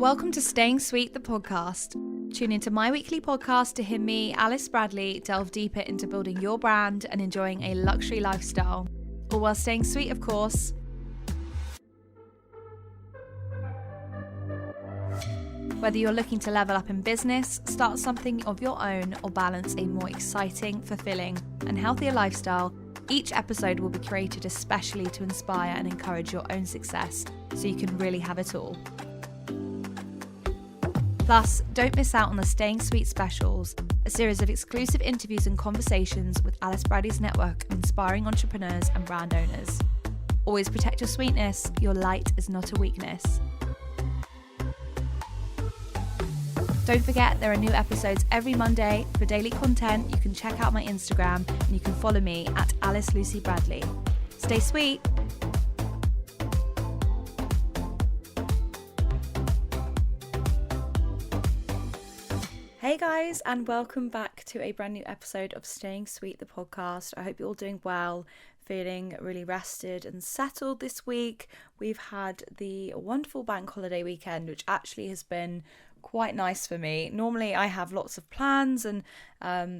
Welcome to Staying Sweet, the podcast. Tune into my weekly podcast to hear me, Alice Bradley, delve deeper into building your brand and enjoying a luxury lifestyle. All while staying sweet, of course. Whether you're looking to level up in business, start something of your own, or balance a more exciting, fulfilling, and healthier lifestyle, each episode will be created especially to inspire and encourage your own success, so you can really have it all. Plus, don't miss out on the Staying Sweet specials, a series of exclusive interviews and conversations with Alice Bradley's network of inspiring entrepreneurs and brand owners. Always protect your sweetness, your light is not a weakness. Don't forget, there are new episodes every Monday. For daily content, you can check out my Instagram and you can follow me at alicelucybradley. Stay sweet! Hey guys, and welcome back to a brand new episode of Staying Sweet, the podcast. I hope you're all doing well, feeling really rested and settled this week. We've had the wonderful bank holiday weekend, which actually has been quite nice for me. Normally I have lots of plans and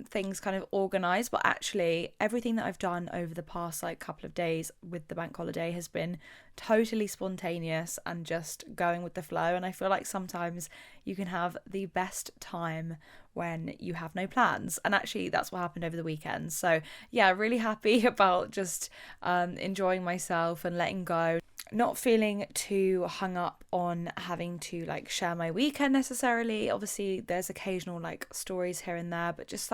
things kind of organised, but actually everything that I've done over the past couple of days with the bank holiday has been totally spontaneous and just going with the flow. And I feel like sometimes you can have the best time when you have no plans, and actually that's what happened over the weekend. So yeah, really happy about just enjoying myself and letting go, not feeling too hung up on having to share my weekend necessarily. Obviously there's occasional stories here and there, but just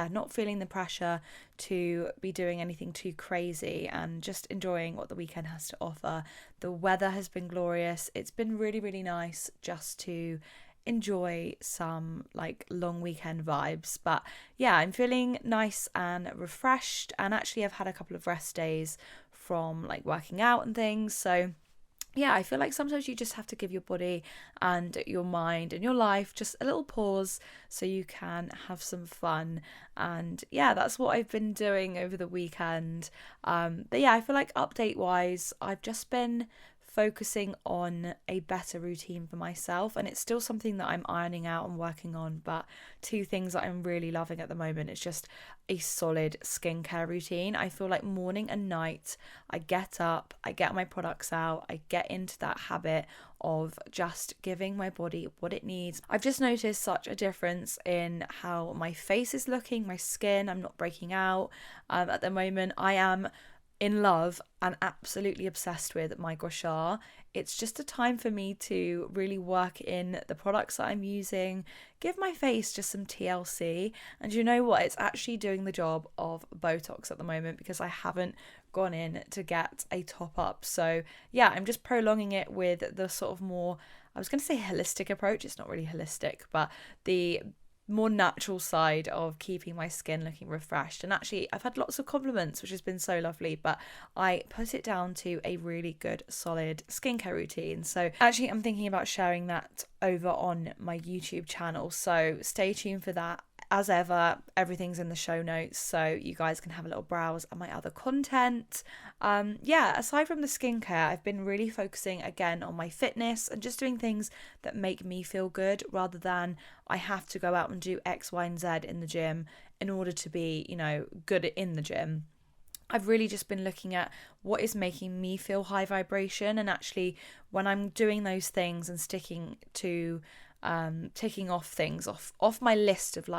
not feeling the pressure to be doing anything too crazy and just enjoying what the weekend has to offer. The weather has been glorious. It's been really, really nice just to enjoy some long weekend vibes. But yeah, I'm feeling nice and refreshed, and actually I've had a couple of rest days from working out and things. So yeah, I feel like sometimes you just have to give your body and your mind and your life just a little pause so you can have some fun. And yeah, that's what I've been doing over the weekend. But yeah, I feel like update wise, I've just been focusing on a better routine for myself, and it's still something that I'm ironing out and working on. But two things that I'm really loving at the moment is just a solid skincare routine. I feel like morning and night I get up, I get my products out, I get into that habit of just giving my body what it needs. I've just noticed such a difference in how my face is looking, my skin. I'm not breaking out at the moment. I am in love and absolutely obsessed with my gua sha. It's just a time for me to really work in the products that I'm using, give my face just some TLC, and you know what, it's actually doing the job of Botox at the moment because I haven't gone in to get a top up. So yeah, I'm just prolonging it with the sort of more, I was going to say holistic approach. It's not really holistic, but the more natural side of keeping my skin looking refreshed. And actually I've had lots of compliments, which has been so lovely, but I put it down to a really good solid skincare routine. So actually I'm thinking about sharing that over on my YouTube channel, so stay tuned for that. As ever, everything's in the show notes, so you guys can have a little browse at my other content. Aside from the skincare, I've been really focusing again on my fitness and just doing things that make me feel good rather than I have to go out and do X, Y, and Z in the gym in order to be, good in the gym. I've really just been looking at what is making me feel high vibration, and actually when I'm doing those things and sticking to ticking off things off my list of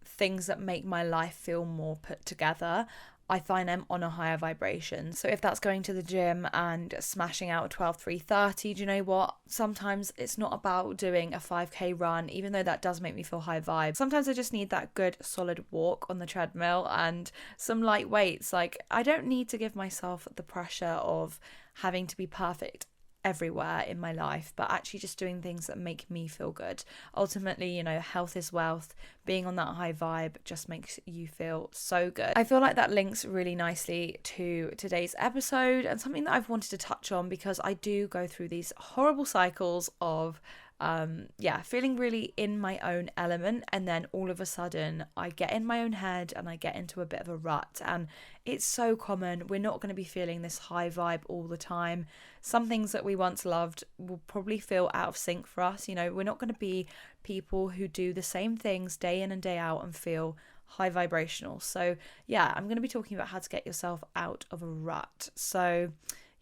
things that make my life feel more put together, I find I'm on a higher vibration. So if that's going to the gym and smashing out a 12:3:30, do you know what? Sometimes it's not about doing a 5k run, even though that does make me feel high vibe. Sometimes I just need that good solid walk on the treadmill and some light weights. I don't need to give myself the pressure of having to be perfect everywhere in my life, but actually just doing things that make me feel good. Ultimately, health is wealth. Being on that high vibe just makes you feel so good. I feel like that links really nicely to today's episode and something that I've wanted to touch on, because I do go through these horrible cycles of feeling really in my own element. And then all of a sudden I get in my own head and I get into a bit of a rut, and it's so common. We're not going to be feeling this high vibe all the time. Some things that we once loved will probably feel out of sync for us. We're not going to be people who do the same things day in and day out and feel high vibrational. So I'm going to be talking about how to get yourself out of a rut. So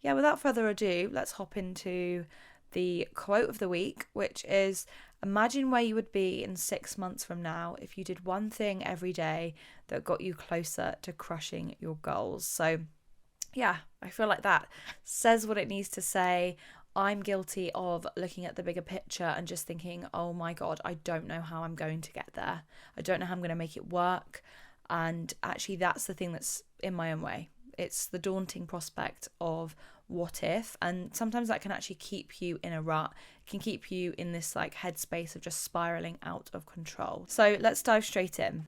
without further ado, let's hop into the quote of the week, which is: imagine where you would be in 6 months from now if you did one thing every day that got you closer to crushing your goals. So I feel like that says what it needs to say. I'm guilty of looking at the bigger picture and just thinking, oh my God, I don't know how I'm going to get there. I don't know how I'm going to make it work. And actually, that's the thing that's in my own way. It's the daunting prospect of what if, and sometimes that can actually keep you in a rut. It can keep you in this like headspace of just spiraling out of control. So let's dive straight in.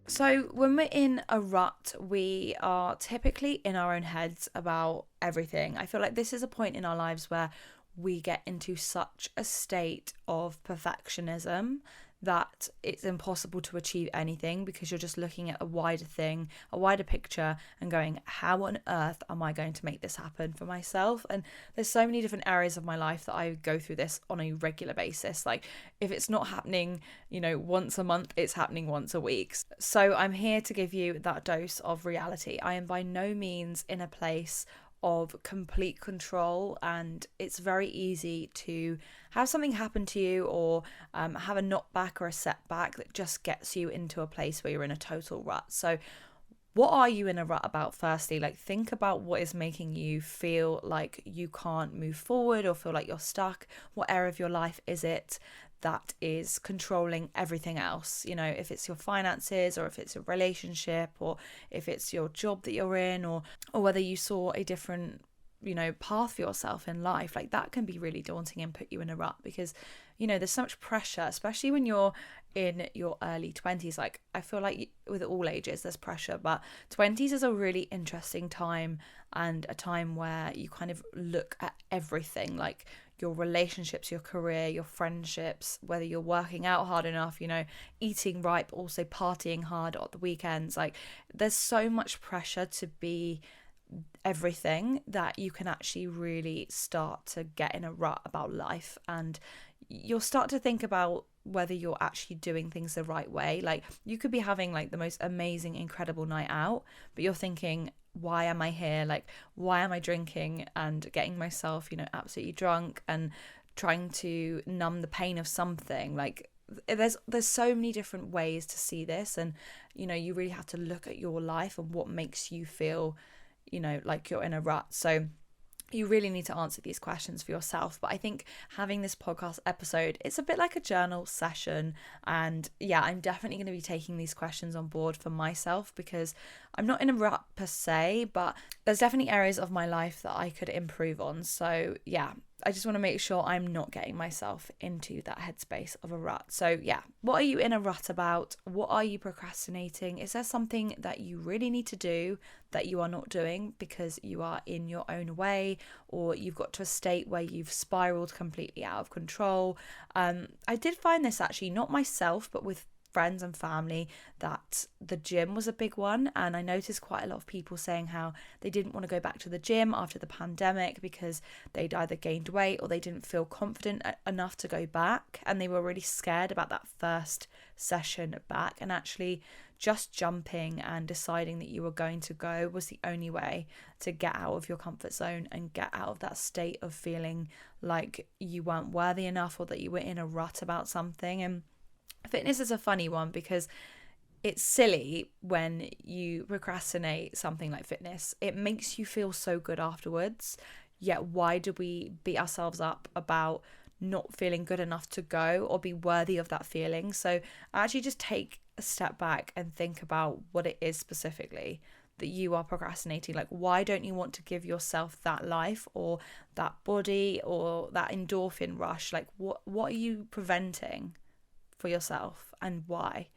So when we're in a rut, we are typically in our own heads about everything. I feel like this is a point in our lives where we get into such a state of perfectionism that it's impossible to achieve anything, because you're just looking at a wider thing, a wider picture, and going, how on earth am I going to make this happen for myself? And there's so many different areas of my life that I go through this on a regular basis. Like, if it's not happening, once a month, it's happening once a week. So I'm here to give you that dose of reality. I am by no means in a place of complete control, and it's very easy to have something happen to you or have a knockback or a setback that just gets you into a place where you're in a total rut. So what are you in a rut about? Firstly, think about what is making you feel like you can't move forward or feel like you're stuck. What area of your life is it that is controlling everything else? If it's your finances, or if it's your relationship, or if it's your job that you're in, or whether you saw a different path for yourself in life. That can be really daunting and put you in a rut, because there's so much pressure, especially when you're in your early 20s. I feel like with all ages there's pressure, but 20s is a really interesting time, and a time where you kind of look at everything, like your relationships, your career, your friendships, whether you're working out hard enough, eating right, but also partying hard at the weekends. There's so much pressure to be everything that you can actually really start to get in a rut about life, and you'll start to think about whether you're actually doing things the right way. You could be having the most amazing, incredible night out, but you're thinking, why am I here? Why am I drinking and getting myself, absolutely drunk and trying to numb the pain of something? There's so many different ways to see this, and you really have to look at your life and what makes you feel like you're in a rut. So you really need to answer these questions for yourself. But I think having this podcast episode, it's a bit like a journal session. And I'm definitely going to be taking these questions on board for myself, because I'm not in a rut per se, but there's definitely areas of my life that I could improve on. So I just want to make sure I'm not getting myself into that headspace of a rut. So what are you in a rut about? What are you procrastinating? Is there something that you really need to do that you are not doing because you are in your own way, or you've got to a state where you've spiraled completely out of control? I did find this actually, not myself, but with friends and family, that the gym was a big one. And I noticed quite a lot of people saying how they didn't want to go back to the gym after the pandemic because they'd either gained weight or they didn't feel confident enough to go back, and they were really scared about that first session back. And actually just jumping and deciding that you were going to go was the only way to get out of your comfort zone and get out of that state of feeling like you weren't worthy enough, or that you were in a rut about something. And fitness is a funny one, because it's silly when you procrastinate something like fitness. It makes you feel so good afterwards. Yet why do we beat ourselves up about not feeling good enough to go or be worthy of that feeling? So actually just take a step back and think about what it is specifically that you are procrastinating. Why don't you want to give yourself that life or that body or that endorphin rush? What are you preventing for yourself, and why?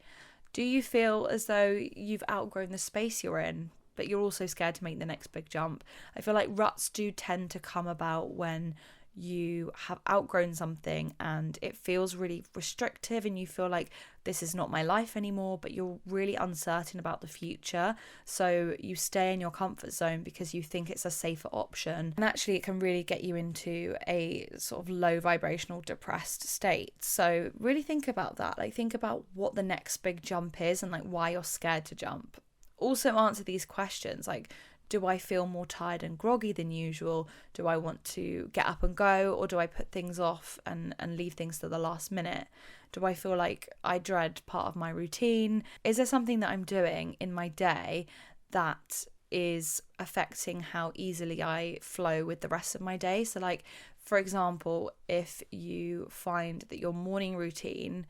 Do you feel as though you've outgrown the space you're in but you're also scared to make the next big jump. I feel like ruts do tend to come about when you have outgrown something and it feels really restrictive and you feel like this is not my life anymore, but you're really uncertain about the future. So you stay in your comfort zone because you think it's a safer option. And actually it can really get you into a sort of low vibrational depressed state. So really think about that. Like think about what the next big jump is and like why you're scared to jump. Also answer these questions like, do I feel more tired and groggy than usual? Do I want to get up and go, or do I put things off and leave things to the last minute? Do I feel like I dread part of my routine? Is there something that I'm doing in my day that is affecting how easily I flow with the rest of my day? So like, for example, if you find that your morning routine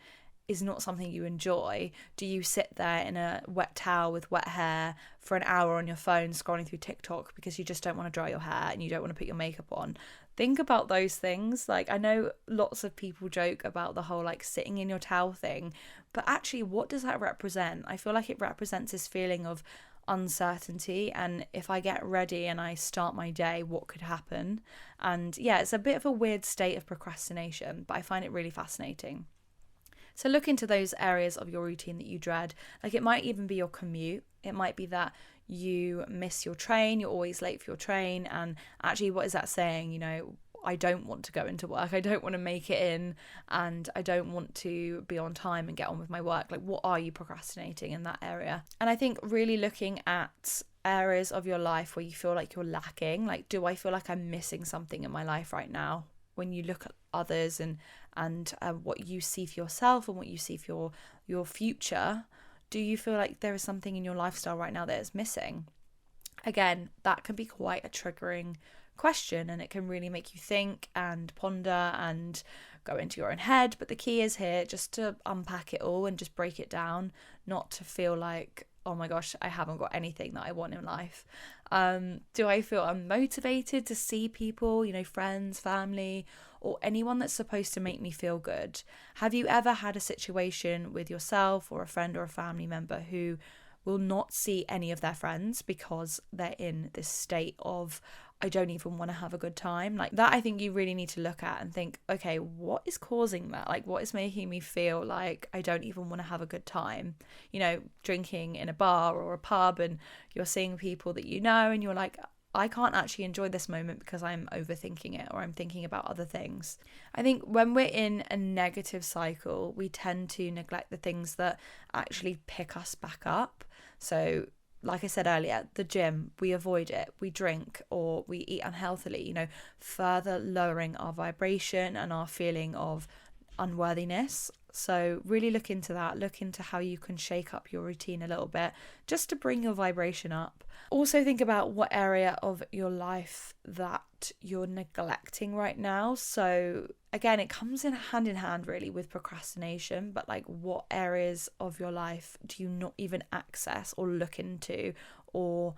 is not something you enjoy, do you sit there in a wet towel with wet hair for an hour on your phone scrolling through TikTok because you just don't want to dry your hair and you don't want to put your makeup on? Think about those things. Like, I know lots of people joke about the whole like sitting in your towel thing, but actually what does that represent? I feel like it represents this feeling of uncertainty, and if I get ready and I start my day, what could happen? And yeah, it's a bit of a weird state of procrastination, but I find it really fascinating. So look into those areas of your routine that you dread. Like it might even be your commute. It might be that you miss your train, you're always late for your train, and actually what is that saying? You know, I don't want to go into work, I don't want to make it in, and I don't want to be on time and get on with my work. Like what are you procrastinating in that area? And I think really looking at areas of your life where you feel like you're lacking, like do I feel like I'm missing something in my life right now? When you look at others and what you see for yourself and what you see for your future, do you feel like there is something in your lifestyle right now that is missing? Again, that can be quite a triggering question, and it can really make you think and ponder and go into your own head. But the key is here just to unpack it all and just break it down, not to feel like, oh my gosh, I haven't got anything that I want in life. Do I feel unmotivated to see people, you know, friends, family, or anyone that's supposed to make me feel good? Have you ever had a situation with yourself or a friend or a family member who will not see any of their friends because they're in this state of, I don't even want to have a good time? Like that, I think you really need to look at and think, okay, what is causing that? Like what is making me feel like I don't even want to have a good time? You know, drinking in a bar or a pub and you're seeing people that you know and you're like, I can't actually enjoy this moment because I'm overthinking it or I'm thinking about other things. I think when we're in a negative cycle, we tend to neglect the things that actually pick us back up. So like I said earlier, the gym, we avoid it, we drink or we eat unhealthily, you know, further lowering our vibration and our feeling of unworthiness. So really look into that, look into how you can shake up your routine a little bit just to bring your vibration up. Also think about what area of your life that you're neglecting right now. So again, it comes in hand really with procrastination, but like what areas of your life do you not even access or look into or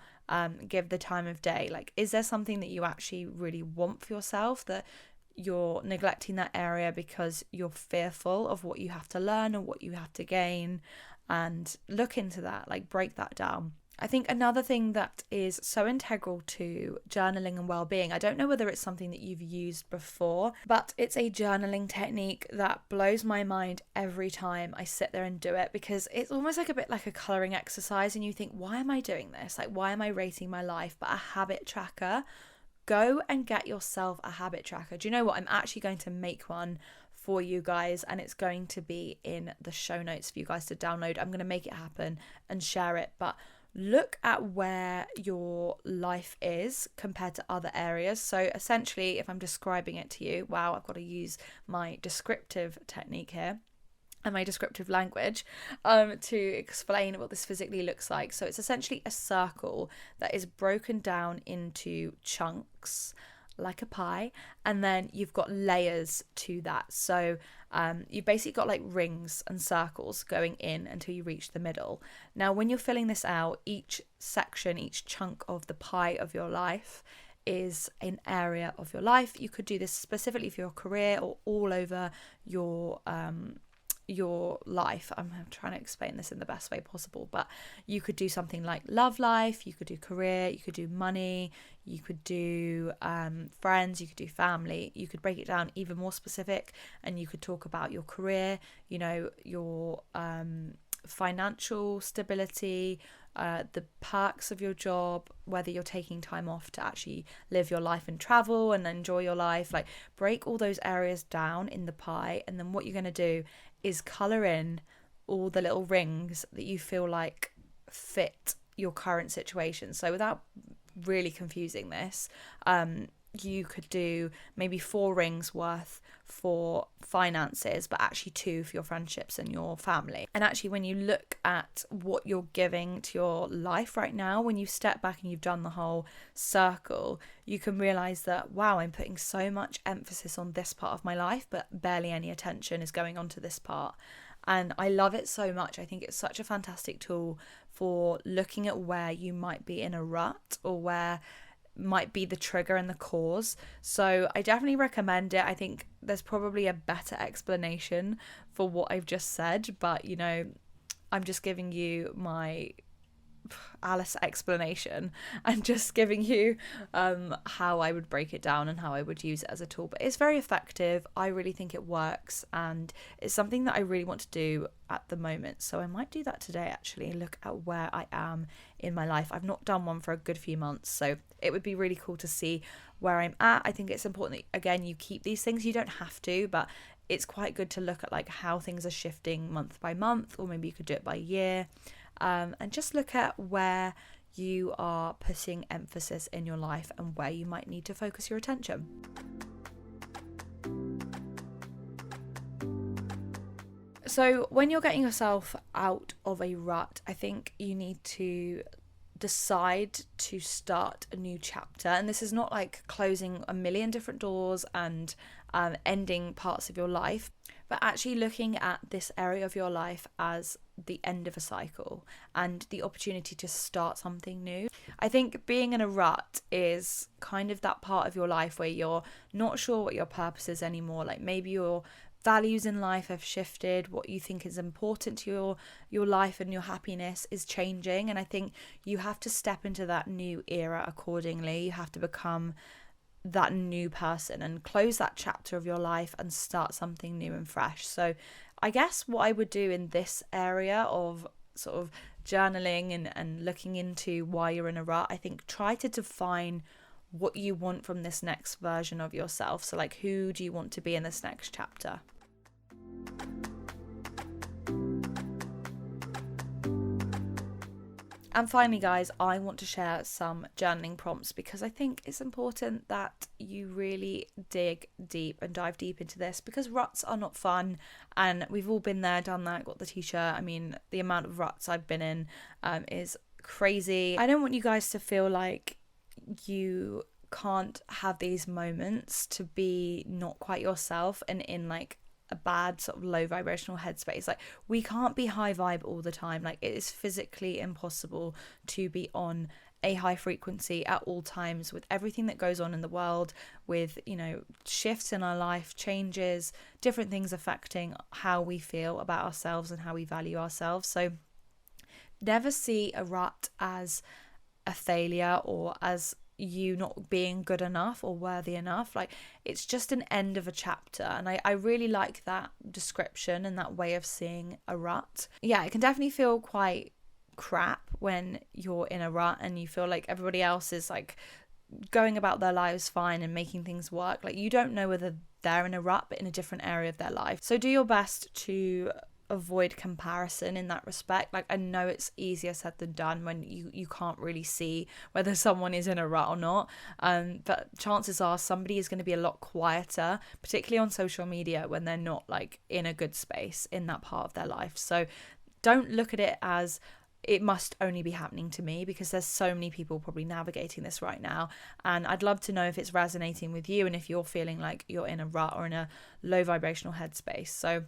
give the time of day? Like, is there something that you actually really want for yourself that you're neglecting that area because you're fearful of what you have to learn or what you have to gain? And look into that, like break that down. I think another thing that is so integral to journaling and well-being, I don't know whether it's something that you've used before, but it's a journaling technique that blows my mind every time I sit there and do it, because it's almost like a bit like a colouring exercise and you think, why am I doing this? Like, why am I rating my life? But a habit tracker, go and get yourself a habit tracker. Do you know what? I'm actually going to make one for you guys and it's going to be in the show notes for you guys to download. I'm going to make it happen and share it, but look at where your life is compared to other areas. So essentially, if I'm describing it to you, wow, I've got to use my descriptive technique here and my descriptive language to explain what this physically looks like. So it's essentially a circle that is broken down into chunks like a pie, and then you've got layers to that. So you've basically got like rings and circles going in until you reach the middle. Now when you're filling this out, each section, each chunk of the pie of your life is an area of your life. You could do this specifically for your career or all over your your life. I'm trying to explain this in the best way possible, but you could do something like love life, you could do career, you could do money, you could do friends, you could do family. You could break it down even more specific, and you could talk about your career, you know, your financial stability, the perks of your job, whether you're taking time off to actually live your life and travel and enjoy your life. Like, break all those areas down in the pie, and then what you're going to do is colour in all the little rings that you feel like fit your current situation. So without really confusing this, you could do maybe 4 rings worth for finances, but actually 2 for your friendships and your family. And actually, when you look at what you're giving to your life right now, when you step back and you've done the whole circle, you can realize that, wow, I'm putting so much emphasis on this part of my life, but barely any attention is going on to this part. And I love it so much. I think it's such a fantastic tool for looking at where you might be in a rut, or where might be the trigger and the cause. So I definitely recommend it. I think there's probably a better explanation for what I've just said, but you know, I'm just giving you my Alice explanation and just giving you how I would break it down and how I would use it as a tool. But it's very effective. I really think it works, and it's something that I really want to do at the moment. So I might do that today, actually, look at where I am in my life. I've not done one for a good few months, so it would be really cool to see where I'm at. I think it's important that, again, you keep these things. You don't have to, but it's quite good to look at like how things are shifting month by month, or maybe you could do it by year. And just look at where you are putting emphasis in your life and where you might need to focus your attention. So when you're getting yourself out of a rut, I think you need to decide to start a new chapter. And this is not like closing a million different doors and ending parts of your life, but actually looking at this area of your life as the end of a cycle and the opportunity to start something new. I think being in a rut is kind of that part of your life where you're not sure what your purpose is anymore. Like, maybe your values in life have shifted, what you think is important to your life and your happiness is changing. And I think you have to step into that new era accordingly. You have to become that new person and close that chapter of your life and start something new and fresh. So I guess what I would do in this area of sort of journaling and looking into why you're in a rut, I think try to define what you want from this next version of yourself. So like, who do you want to be in this next chapter? And finally, guys, I want to share some journaling prompts because I think it's important that you really dig deep and dive deep into this, because ruts are not fun, and we've all been there, done that, got the t-shirt. I mean, the amount of ruts I've been in is crazy. I don't want you guys to feel like you can't have these moments to be not quite yourself and in like a bad sort of low vibrational headspace. Like, we can't be high vibe all the time. Like, it is physically impossible to be on a high frequency at all times, with everything that goes on in the world, with, you know, shifts in our life, changes, different things affecting how we feel about ourselves and how we value ourselves. So never see a rut as a failure or as you not being good enough or worthy enough. Like, it's just an end of a chapter, and I really like that description and that way of seeing a rut. Yeah, it can definitely feel quite crap when you're in a rut and you feel like everybody else is like going about their lives fine and making things work. Like, you don't know whether they're in a rut but in a different area of their life. So do your best to avoid comparison in that respect. Like, I know it's easier said than done when you can't really see whether someone is in a rut or not, but chances are somebody is going to be a lot quieter, particularly on social media, when they're not like in a good space in that part of their life. So don't look at it as it must only be happening to me, because there's so many people probably navigating this right now, and I'd love to know if it's resonating with you and if you're feeling like you're in a rut or in a low vibrational headspace. So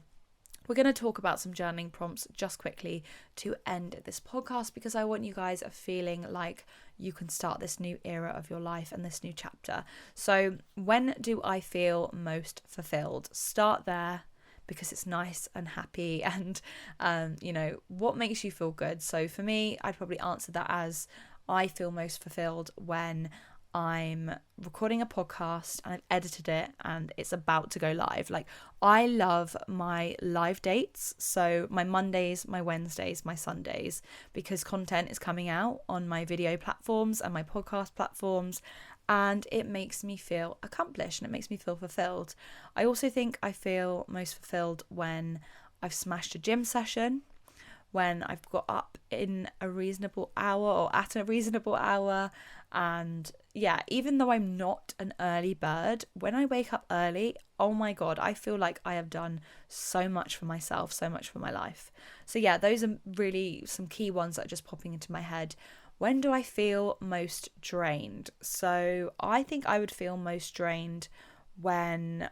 we're going to talk about some journaling prompts just quickly to end this podcast, because I want you guys feeling like you can start this new era of your life and this new chapter. So when do I feel most fulfilled? Start there. because it's nice and happy and, what makes you feel good? So for me, I'd probably answer that as I feel most fulfilled when I'm recording a podcast and I've edited it and it's about to go live. Like, I love my live dates, so my Mondays, my Wednesdays, my Sundays, because content is coming out on my video platforms and my podcast platforms, and it makes me feel accomplished and it makes me feel fulfilled. I also think I feel most fulfilled when I've smashed a gym session, when I've got up in a reasonable hour or at a reasonable hour. And yeah, even though I'm not an early bird, when I wake up early, oh my God, I feel like I have done so much for myself, so much for my life. So yeah, those are really some key ones that are just popping into my head. When do I feel most drained? So I think I would feel most drained when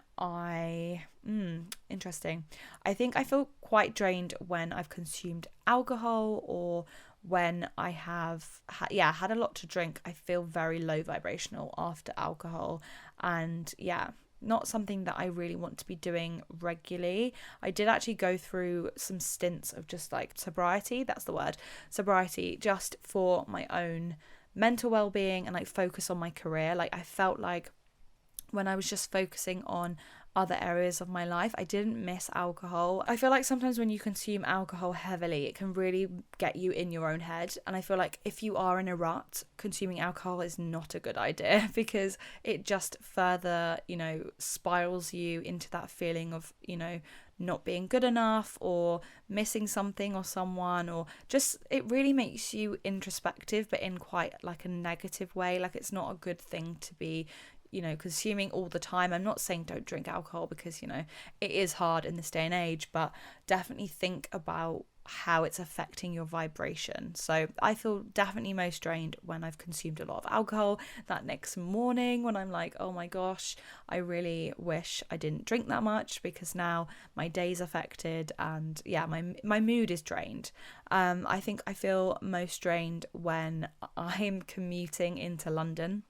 interesting. I think I feel quite drained when I've consumed alcohol, or when I have had a lot to drink. I feel very low vibrational after alcohol, and not something that I really want to be doing regularly. I did actually go through some stints of just like sobriety, that's the word, sobriety, just for my own mental well-being and like focus on my career. Like, I felt like when I was just focusing on other areas of my life, I didn't miss alcohol. I feel like sometimes when you consume alcohol heavily, it can really get you in your own head. And I feel like if you are in a rut, consuming alcohol is not a good idea, because it just further, spirals you into that feeling of, not being good enough or missing something or someone, or just, it really makes you introspective, but in quite like a negative way. Like, it's not a good thing to be consuming all the time. I'm not saying don't drink alcohol, because, it is hard in this day and age, but definitely think about how it's affecting your vibration. So I feel definitely most drained when I've consumed a lot of alcohol. That next morning when I'm like, oh my gosh, I really wish I didn't drink that much, because now my day's affected and my mood is drained. I think I feel most drained when I'm commuting into London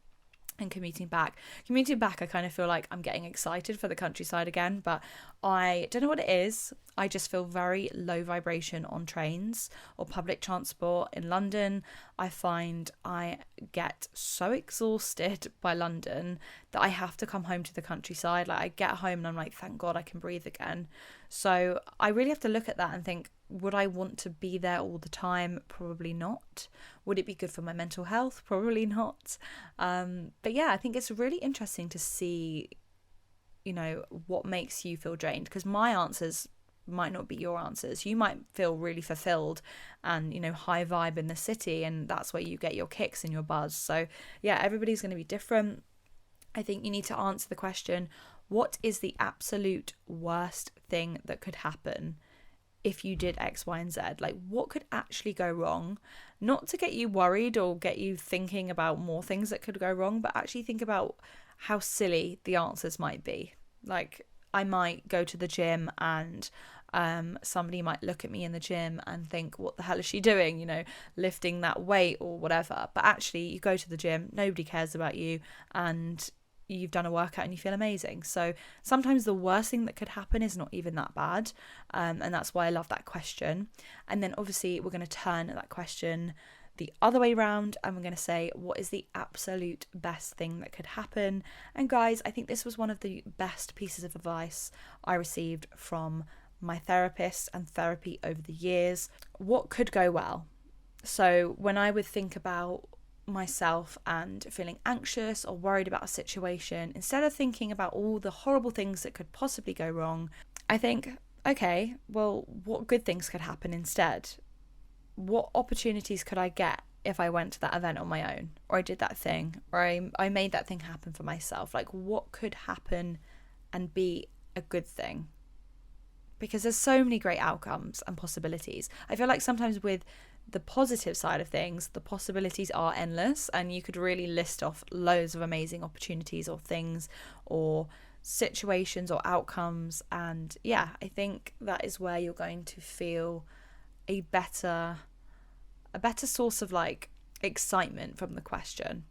and commuting back. I kind of feel like I'm getting excited for the countryside again, but I don't know what it is. I just feel very low vibration on trains or public transport in London. I find I get so exhausted by London that I have to come home to the countryside. Like, I get home and I'm like, thank God I can breathe again. So I really have to look at that and think, would I want to be there all the time? Probably not. Would it be good for my mental health? Probably not. But yeah, I think it's really interesting to see, what makes you feel drained, because my answers might not be your answers. You might feel really fulfilled and, high vibe in the city, and that's where you get your kicks and your buzz. So yeah, everybody's going to be different. I think you need to answer the question, what is the absolute worst thing that could happen if you did X, Y, and Z? Like, what could actually go wrong? Not to get you worried or get you thinking about more things that could go wrong, but actually think about how silly the answers might be. Like, I might go to the gym and somebody might look at me in the gym and think, what the hell is she doing, lifting that weight or whatever. But actually, you go to the gym, nobody cares about you, and you've done a workout and you feel amazing. So sometimes the worst thing that could happen is not even that bad, and that's why I love that question. And then obviously we're going to turn that question the other way around, and we're going to say, what is the absolute best thing that could happen? And guys, I think this was one of the best pieces of advice I received from my therapist and therapy over the years. What could go well? So when I would think about myself and feeling anxious or worried about a situation, instead of thinking about all the horrible things that could possibly go wrong, I think, okay, well, what good things could happen instead? What opportunities could I get if I went to that event on my own, or I did that thing, or I made that thing happen for myself? Like, what could happen and be a good thing? Because there's so many great outcomes and possibilities. I feel like sometimes with the positive side of things, the possibilities are endless, and you could really list off loads of amazing opportunities or things or situations or outcomes. And yeah, I think that is where you're going to feel a better source of like excitement from the question.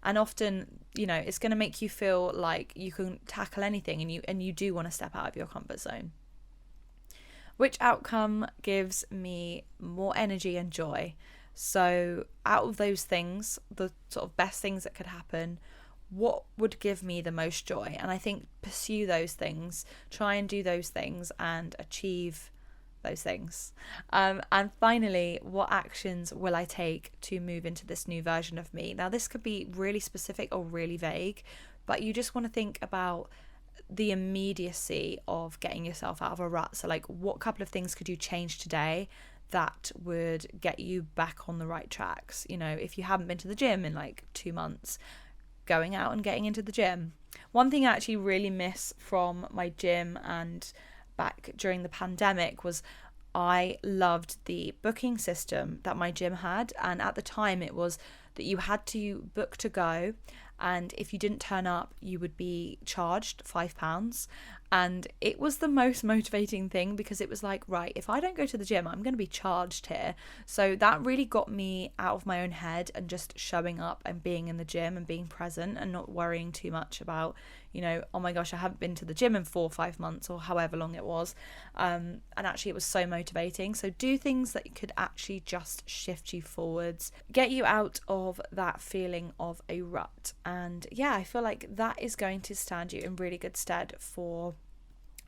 And often, it's going to make you feel like you can tackle anything, and you do want to step out of your comfort zone. which outcome gives me more energy and joy. So out of those things, the sort of best things that could happen, what would give me the most joy? And I think pursue those things, try and do those things and achieve those things. And finally, what actions will I take to move into this new version of me? Now, this could be really specific or really vague, but you just want to think about the immediacy of getting yourself out of a rut. So like, what couple of things could you change today that would get you back on the right tracks? You know, if you haven't been to the gym in like 2 months, going out and getting into the gym. One thing I actually really miss from my gym and back during the pandemic was I loved the booking system that my gym had. And at the time it was that you had to book to go, and if you didn't turn up you would be charged £5. And it was the most motivating thing, because it was like, right, if I don't go to the gym, I'm going to be charged here. So that really got me out of my own head and just showing up and being in the gym and being present and not worrying too much about, you know, oh my gosh, I haven't been to the gym in 4 or 5 months or however long it was. And actually it was so motivating. So do things that could actually just shift you forwards, get you out of that feeling of a rut. And yeah, I feel like that is going to stand you in really good stead for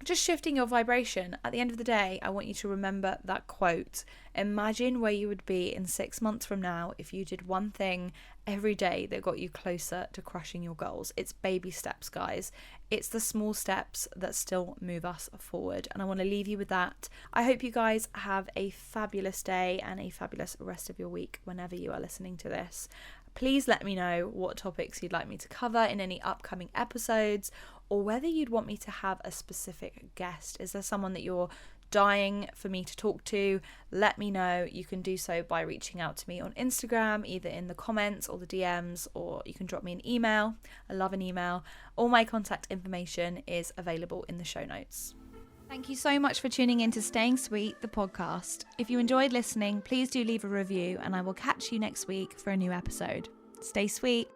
just shifting your vibration. At the end of the day, I want you to remember that quote. Imagine where you would be in 6 months from now if you did one thing every day that got you closer to crushing your goals. It's baby steps, guys. It's the small steps that still move us forward. And I want to leave you with that. I hope you guys have a fabulous day and a fabulous rest of your week whenever you are listening to this. Please let me know what topics you'd like me to cover in any upcoming episodes, or whether you'd want me to have a specific guest. Is there someone that you're dying for me to talk to? Let me know. You can do so by reaching out to me on Instagram, either in the comments or the DMs, or you can drop me an email. I love an email. All my contact information is available in the show notes. Thank you so much for tuning in to Staying Sweet, the podcast. If you enjoyed listening, please do leave a review, and I will catch you next week for a new episode. Stay sweet.